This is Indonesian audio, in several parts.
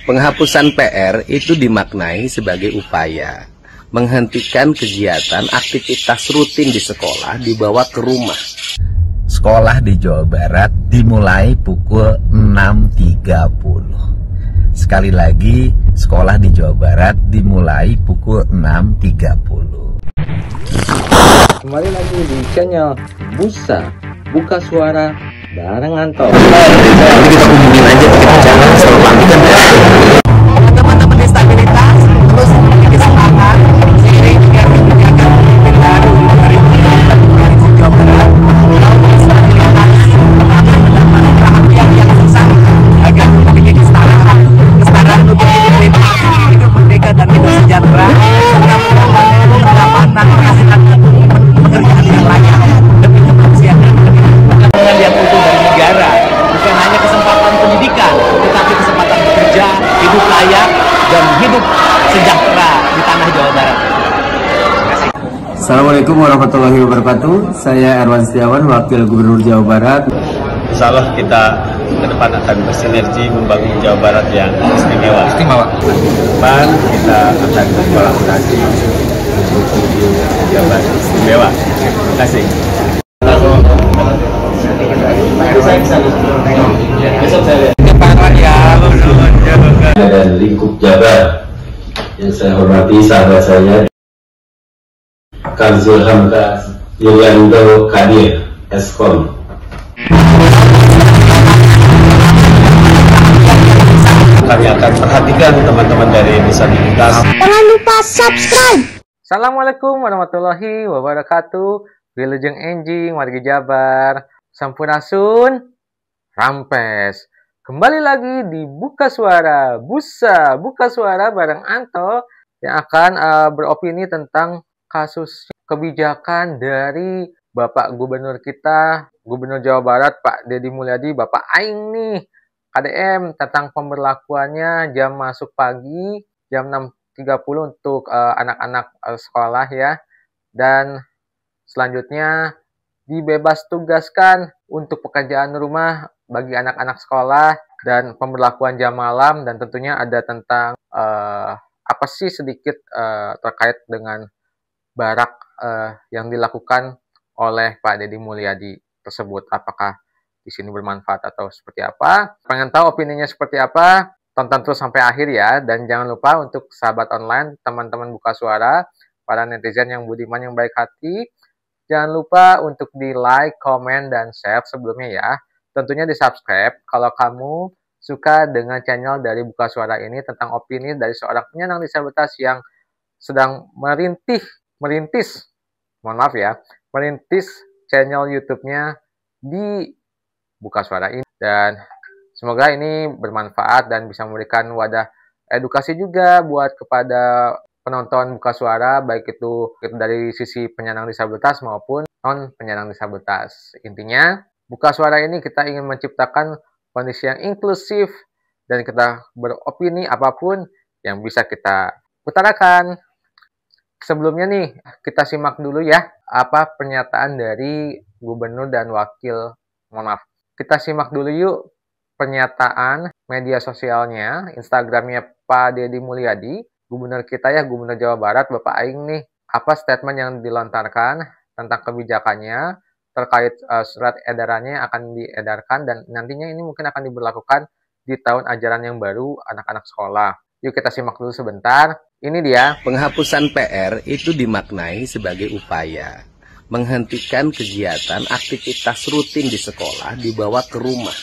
Penghapusan PR itu dimaknai sebagai upaya menghentikan kegiatan aktivitas rutin di sekolah dibawa ke rumah. Sekolah di Jawa Barat dimulai pukul 6.30. Sekali lagi, sekolah di Jawa Barat dimulai pukul 6.30. Kembali lagi di channel Busa Buka Suara bareng Anto. Nanti kita hubungin aja, kita jangan selalu pamitan ya. Teman-teman disabilitas terus memiliki semangat seiring dengan kebijakan pemimpin baru dari Provinsi Jawa Barat. Kalau bisa dilakukan mendapat perhatian yang susah agar memiliki kesetaraan untuk literasi, hidup merdeka dan hidup sejahtera, serta pendapatan penghasilan pekerjaan yang layak demi kemanusiaan dan melihat utuh dari negara, bukan hanya kesempatan pendidikan, tetapi kesempatan bekerja, hidup layak dan hidup sejahtera di tanah Jawa Barat. Assalamualaikum warahmatullahi wabarakatuh. Saya Erwan Setiawan, Wakil Gubernur Jawa Barat. Insya Allah kita ke depan akan bersinergi membangun Jawa Barat yang istimewa. Ke depan kita akan berkolaborasi untuk menuju Jawa Barat istimewa. Terima kasih. Dan lingkup Jabar yang saya hormati sahabat saya Kanzil Hamka Yulianto Kadir Eskom. Kami akan perhatikan teman-teman dari disabilitas. Jangan lupa subscribe. Assalamualaikum warahmatullahi wabarakatuh. Wilujeng enjing wargi Jabar. Sampurasun Rampes. Kembali lagi di Buka Suara Busa Buka Suara bareng Anto yang akan beropini tentang kasus kebijakan dari Bapak Gubernur kita, Gubernur Jawa Barat Pak Deddy Mulyadi, Bapak Aing nih, KDM, tentang pemberlakuannya jam masuk pagi jam 6.30 untuk anak-anak sekolah ya, dan selanjutnya dibebas tugaskan untuk pekerjaan rumah bagi anak-anak sekolah, dan pemberlakuan jam malam, dan tentunya ada tentang apa sih sedikit terkait dengan barak yang dilakukan oleh Pak Deddy Mulyadi tersebut. Apakah di sini bermanfaat atau seperti apa? Pengen tahu opininya seperti apa? Tonton terus sampai akhir ya, dan jangan lupa untuk sahabat online, teman-teman Buka Suara, para netizen yang budiman yang baik hati, jangan lupa untuk di like, komen, dan share sebelumnya ya. Tentunya di subscribe kalau kamu suka dengan channel dari Buka Suara ini tentang opini dari seorang penyandang disabilitas yang sedang merintis channel YouTube-nya di Buka Suara ini. Dan semoga ini bermanfaat dan bisa memberikan wadah edukasi juga buat kepada penonton Buka Suara, baik itu dari sisi penyandang disabilitas maupun non penyandang disabilitas. Intinya Buka Suara ini kita ingin menciptakan kondisi yang inklusif dan kita beropini apapun yang bisa kita utarakan. Sebelumnya nih, kita simak dulu ya apa pernyataan dari Gubernur dan kita simak dulu yuk pernyataan media sosialnya, Instagramnya Pak Deddy Mulyadi, Gubernur kita ya, Gubernur Jawa Barat, Bapak Aing nih, apa statement yang dilontarkan tentang kebijakannya, terkait surat edarannya akan diedarkan dan nantinya ini mungkin akan diberlakukan di tahun ajaran yang baru anak-anak sekolah. Yuk kita simak dulu sebentar. Ini dia. Penghapusan PR itu dimaknai sebagai upaya menghentikan kegiatan aktivitas rutin di sekolah dibawa ke rumah.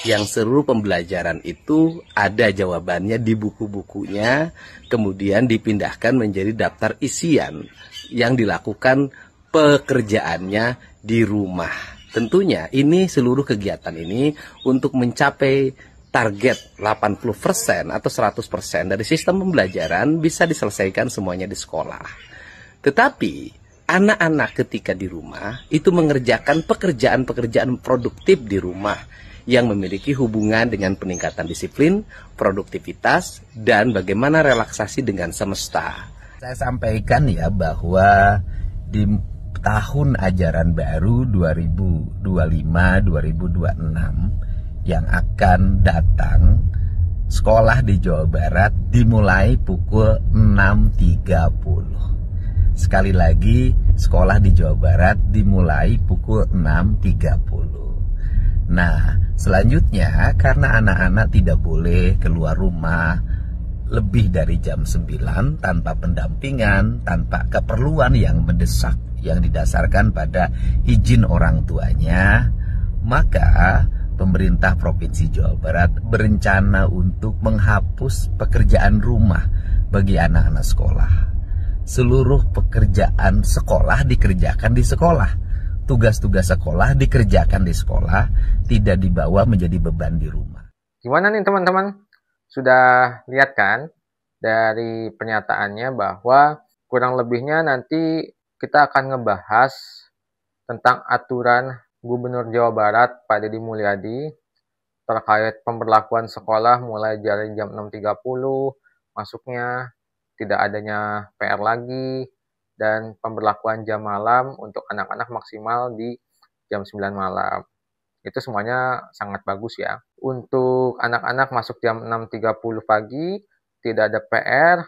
Yang seluruh pembelajaran itu ada jawabannya di buku-bukunya, kemudian dipindahkan menjadi daftar isian yang dilakukan pekerjaannya di rumah. Tentunya ini seluruh kegiatan ini untuk mencapai target 80% atau 100% dari sistem pembelajaran bisa diselesaikan semuanya di sekolah. Tetapi anak-anak ketika di rumah itu mengerjakan pekerjaan-pekerjaan produktif di rumah yang memiliki hubungan dengan peningkatan disiplin, produktivitas, dan bagaimana relaksasi dengan semesta. Saya sampaikan ya bahwa di tahun ajaran baru 2025-2026 yang akan datang sekolah di Jawa Barat dimulai pukul 6.30. Sekali lagi, sekolah di Jawa Barat dimulai pukul 6.30. Nah, selanjutnya karena anak-anak tidak boleh keluar rumah lebih dari jam 9 tanpa pendampingan, tanpa keperluan yang mendesak yang didasarkan pada izin orang tuanya, maka pemerintah Provinsi Jawa Barat berencana untuk menghapus pekerjaan rumah bagi anak-anak sekolah. Seluruh pekerjaan sekolah dikerjakan di sekolah. Tugas-tugas sekolah dikerjakan di sekolah, tidak dibawa menjadi beban di rumah. Gimana nih teman-teman? Sudah lihat kan dari pernyataannya bahwa kurang lebihnya nanti kita akan ngebahas tentang aturan Gubernur Jawa Barat Pak Deddy Mulyadi terkait pemberlakuan sekolah mulai dari jam 6.30 masuknya, tidak adanya PR lagi, dan pemberlakuan jam malam untuk anak-anak maksimal di jam 9 malam. Itu semuanya sangat bagus ya. Untuk anak-anak masuk jam 6.30 pagi, tidak ada PR,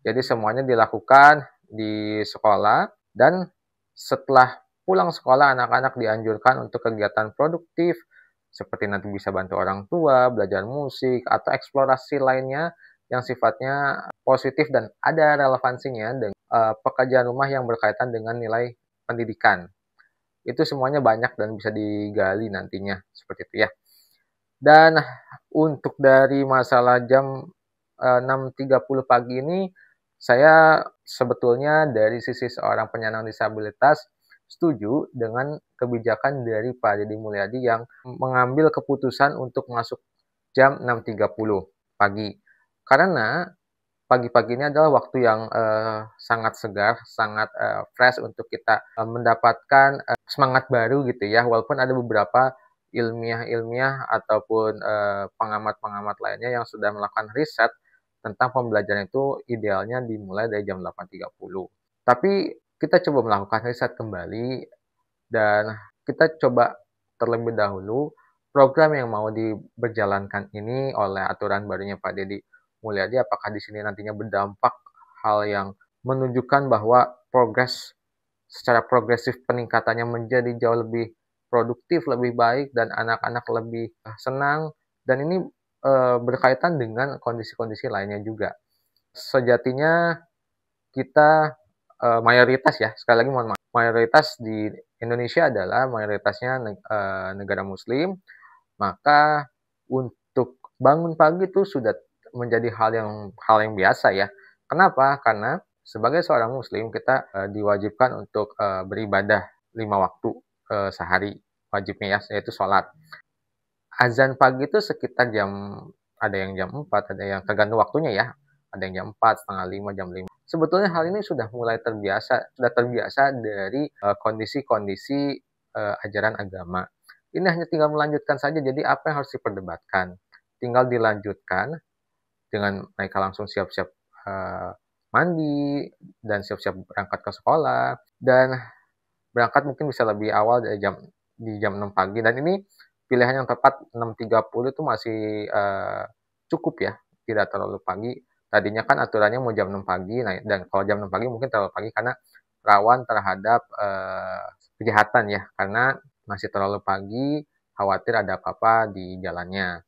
jadi semuanya dilakukan di sekolah, dan setelah pulang sekolah anak-anak dianjurkan untuk kegiatan produktif, seperti nanti bisa bantu orang tua, belajar musik, atau eksplorasi lainnya yang sifatnya positif dan ada relevansinya dengan pekerjaan rumah yang berkaitan dengan nilai pendidikan. Itu semuanya banyak dan bisa digali nantinya, seperti itu ya. Dan untuk dari masalah jam 6.30 pagi ini, saya sebetulnya dari sisi seorang penyandang disabilitas setuju dengan kebijakan dari Pak Deddy Mulyadi yang mengambil keputusan untuk masuk jam 6.30 pagi. Karena pagi-pagi ini adalah waktu yang sangat segar, sangat fresh untuk kita mendapatkan semangat baru gitu ya. Walaupun ada beberapa ilmiah ataupun pengamat-pengamat lainnya yang sudah melakukan riset tentang pembelajaran itu idealnya dimulai dari jam 8.30. Tapi kita coba melakukan riset kembali dan kita coba terlebih dahulu program yang mau diberjalankan ini oleh aturan barunya Pak Deddy Mulyadi, apakah di sini nantinya berdampak hal yang menunjukkan bahwa secara progresif peningkatannya menjadi jauh lebih produktif, lebih baik, dan anak-anak lebih senang, dan ini berkaitan dengan kondisi-kondisi lainnya juga. Sejatinya kita mayoritas ya, sekali lagi mohon maaf, mayoritas di Indonesia adalah mayoritasnya negara muslim, maka untuk bangun pagi itu sudah menjadi hal yang biasa ya. Kenapa? Karena sebagai seorang muslim kita diwajibkan untuk beribadah 5 waktu sehari wajibnya ya, yaitu sholat. Azan pagi itu sekitar ada yang jam 4, ada yang tergantung waktunya ya, ada yang jam 4, setengah 5, jam 5. Sebetulnya hal ini sudah terbiasa dari kondisi-kondisi ajaran agama. Ini hanya tinggal melanjutkan saja, jadi apa yang harus diperdebatkan? Tinggal dilanjutkan dengan mereka langsung siap-siap mandi dan siap-siap berangkat ke sekolah, dan berangkat mungkin bisa lebih awal di jam 6 pagi, dan ini pilihan yang tepat 6.30 itu masih cukup ya, tidak terlalu pagi. Tadinya kan aturannya mau jam 6 pagi, nah, dan kalau jam 6 pagi mungkin terlalu pagi karena rawan terhadap kejahatan ya, karena masih terlalu pagi, khawatir ada apa-apa di jalannya.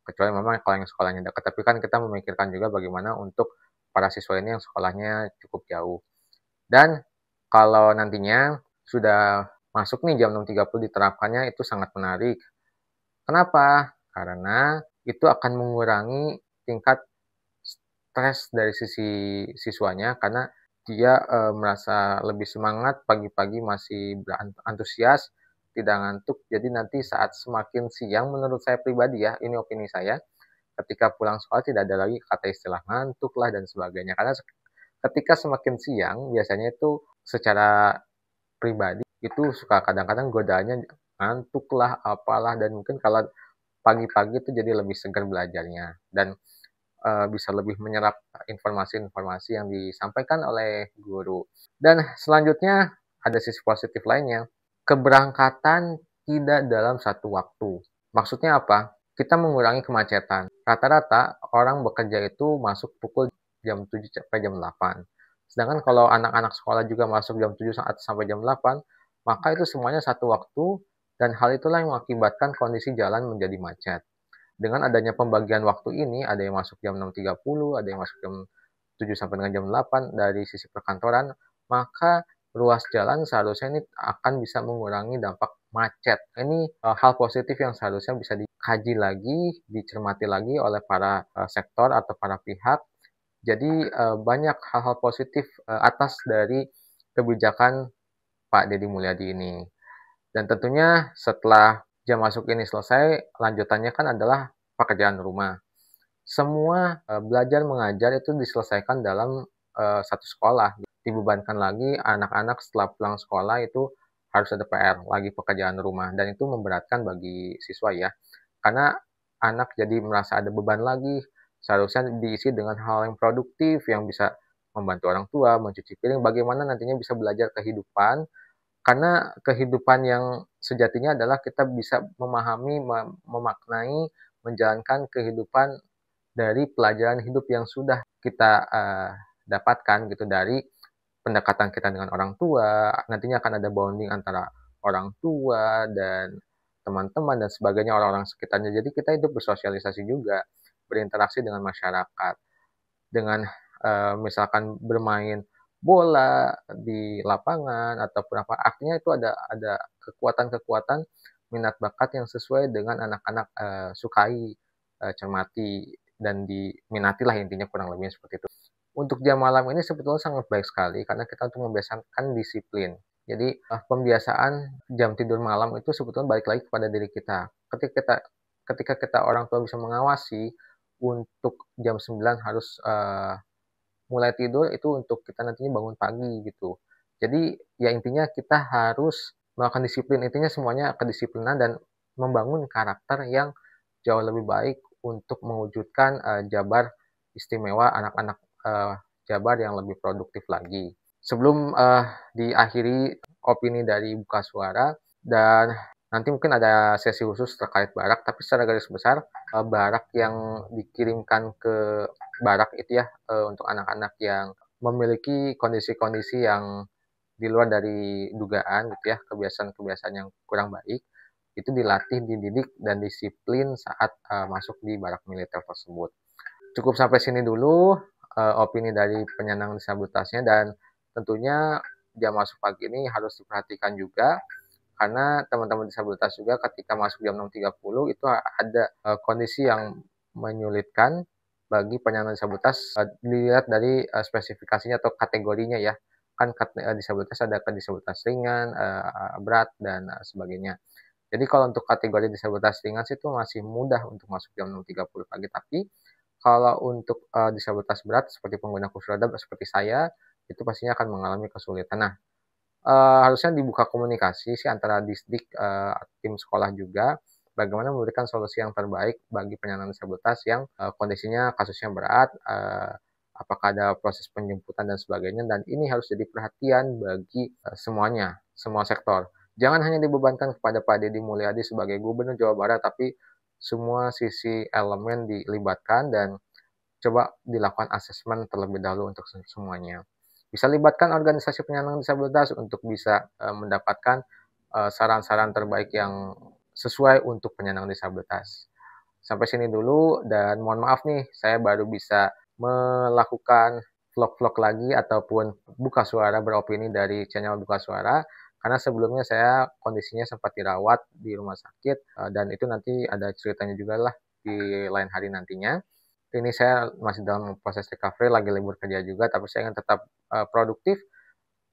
Kecuali memang kalau yang sekolahnya dekat, tapi kan kita memikirkan juga bagaimana untuk para siswa ini yang sekolahnya cukup jauh. Dan kalau nantinya sudah masuk nih jam 6.30 diterapkannya, itu sangat menarik. Kenapa? Karena itu akan mengurangi tingkat stres dari sisi siswanya, karena dia merasa lebih semangat, pagi-pagi masih berantusias, tidak ngantuk. Jadi nanti saat semakin siang, menurut saya pribadi ya, ini opini saya, ketika pulang sekolah tidak ada lagi kata istilah ngantuk lah dan sebagainya. Karena ketika semakin siang, biasanya itu secara pribadi itu suka kadang-kadang godaannya ngantuk lah, apalah, dan mungkin kalau pagi-pagi itu jadi lebih segar belajarnya dan bisa lebih menyerap informasi-informasi yang disampaikan oleh guru. Dan selanjutnya ada sisi positif lainnya, keberangkatan tidak dalam satu waktu. Maksudnya apa? kita mengurangi kemacetan. Rata-rata orang bekerja itu masuk pukul jam 7 sampai jam 8. Sedangkan kalau anak-anak sekolah juga masuk jam 7 sampai jam 8, maka itu semuanya satu waktu, dan hal itulah yang mengakibatkan kondisi jalan menjadi macet. Dengan adanya pembagian waktu ini, ada yang masuk jam 6.30, ada yang masuk jam 7 sampai dengan jam 8 dari sisi perkantoran, maka ruas jalan seharusnya ini akan bisa mengurangi dampak macet. Ini hal positif yang seharusnya bisa dikaji lagi, dicermati lagi oleh para sektor atau para pihak. Jadi banyak hal-hal positif atas dari kebijakan Pak Deddy Mulyadi ini. Dan tentunya setelah jam masuk ini selesai, lanjutannya kan adalah pekerjaan rumah. Semua belajar mengajar itu diselesaikan dalam satu sekolah. Dibebankan lagi anak-anak setelah pulang sekolah itu harus ada PR, lagi pekerjaan rumah. Dan itu memberatkan bagi siswa ya. Karena anak jadi merasa ada beban lagi. Seharusnya diisi dengan hal yang produktif, yang bisa membantu orang tua, mencuci piring, bagaimana nantinya bisa belajar kehidupan. Karena kehidupan yang sejatinya adalah kita bisa memahami, memaknai, menjalankan kehidupan dari pelajaran hidup yang sudah kita dapatkan gitu dari pendekatan kita dengan orang tua. Nantinya akan ada bonding antara orang tua dan teman-teman dan sebagainya, orang-orang sekitarnya. Jadi kita hidup bersosialisasi juga, berinteraksi dengan masyarakat, dengan misalkan bermain bola di lapangan ataupun apa, artinya itu ada kekuatan-kekuatan minat bakat yang sesuai dengan anak-anak sukai, cermati, dan diminati lah, intinya kurang lebih seperti itu. Untuk jam malam ini sebetulnya sangat baik sekali karena kita untuk membiasakan disiplin. Jadi pembiasaan jam tidur malam itu sebetulnya balik lagi kepada diri kita. Ketika kita orang tua bisa mengawasi untuk jam 9 harus mulai tidur, itu untuk kita nantinya bangun pagi gitu. Jadi ya intinya kita harus melakukan disiplin, intinya semuanya kedisiplinan dan membangun karakter yang jauh lebih baik untuk mewujudkan Jabar istimewa, anak-anak Jabar yang lebih produktif lagi. Sebelum diakhiri opini dari Buka Suara, dan nanti mungkin ada sesi khusus terkait barak, tapi secara garis besar barak yang dikirimkan ke barak itu ya untuk anak-anak yang memiliki kondisi-kondisi yang di luar dari dugaan gitu ya, kebiasaan-kebiasaan yang kurang baik, itu dilatih, dididik, dan disiplin saat masuk di barak militer tersebut. Cukup sampai sini dulu opini dari penyandang disabilitasnya, dan tentunya jam masuk pagi ini harus diperhatikan juga, karena teman-teman disabilitas juga ketika masuk jam 6.30 itu ada kondisi yang menyulitkan bagi penyandang disabilitas, dilihat dari spesifikasinya atau kategorinya ya. Kan disabilitas ada disabilitas ringan, berat, dan sebagainya. Jadi kalau untuk kategori disabilitas ringan itu masih mudah untuk masuk jam 6.30 pagi, tapi kalau untuk disabilitas berat seperti pengguna kursi roda seperti saya, itu pastinya akan mengalami kesulitan. Nah, harusnya dibuka komunikasi sih antara Disdik, tim sekolah juga, bagaimana memberikan solusi yang terbaik bagi penyandang disabilitas yang kondisinya kasusnya berat, apakah ada proses penjemputan dan sebagainya, dan ini harus jadi perhatian bagi semuanya, semua sektor. Jangan hanya dibebankan kepada Pak Deddy Mulyadi sebagai Gubernur Jawa Barat, tapi semua sisi elemen dilibatkan dan coba dilakukan asesmen terlebih dahulu untuk semuanya. Bisa libatkan organisasi penyandang disabilitas untuk bisa mendapatkan saran-saran terbaik yang sesuai untuk penyandang disabilitas. Sampai sini dulu, dan mohon maaf nih, saya baru bisa melakukan vlog-vlog lagi ataupun buka suara beropini dari channel Buka Suara, karena sebelumnya saya kondisinya sempat dirawat di rumah sakit, dan itu nanti ada ceritanya juga lah di lain hari nantinya. Ini saya masih dalam proses recovery, lagi libur kerja juga, tapi saya ingin tetap produktif,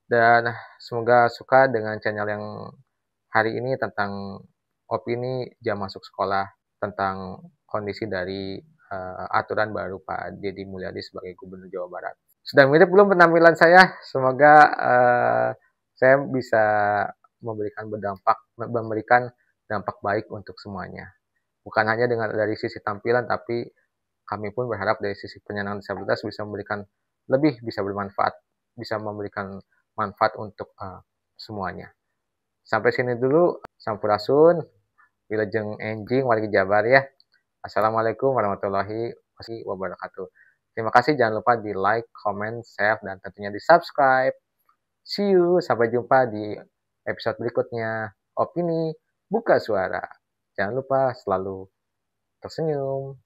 dan semoga suka dengan channel yang hari ini tentang opini jam masuk sekolah, tentang kondisi dari aturan baru Pak Deddy Mulyadi sebagai Gubernur Jawa Barat. Sudah mirip belum penampilan saya? Semoga saya bisa memberikan dampak baik untuk semuanya. Bukan hanya dari sisi tampilan, tapi kami pun berharap dari sisi penyandang disabilitas bisa bermanfaat, bisa memberikan manfaat untuk semuanya. Sampai sini dulu, Sampurasun, Wilujeng Enjing, wargi Jabar ya. Assalamualaikum warahmatullahi wabarakatuh. Terima kasih, jangan lupa di like, comment, share, dan tentunya di subscribe. See you, sampai jumpa di episode berikutnya. Opini Buka Suara. Jangan lupa selalu tersenyum.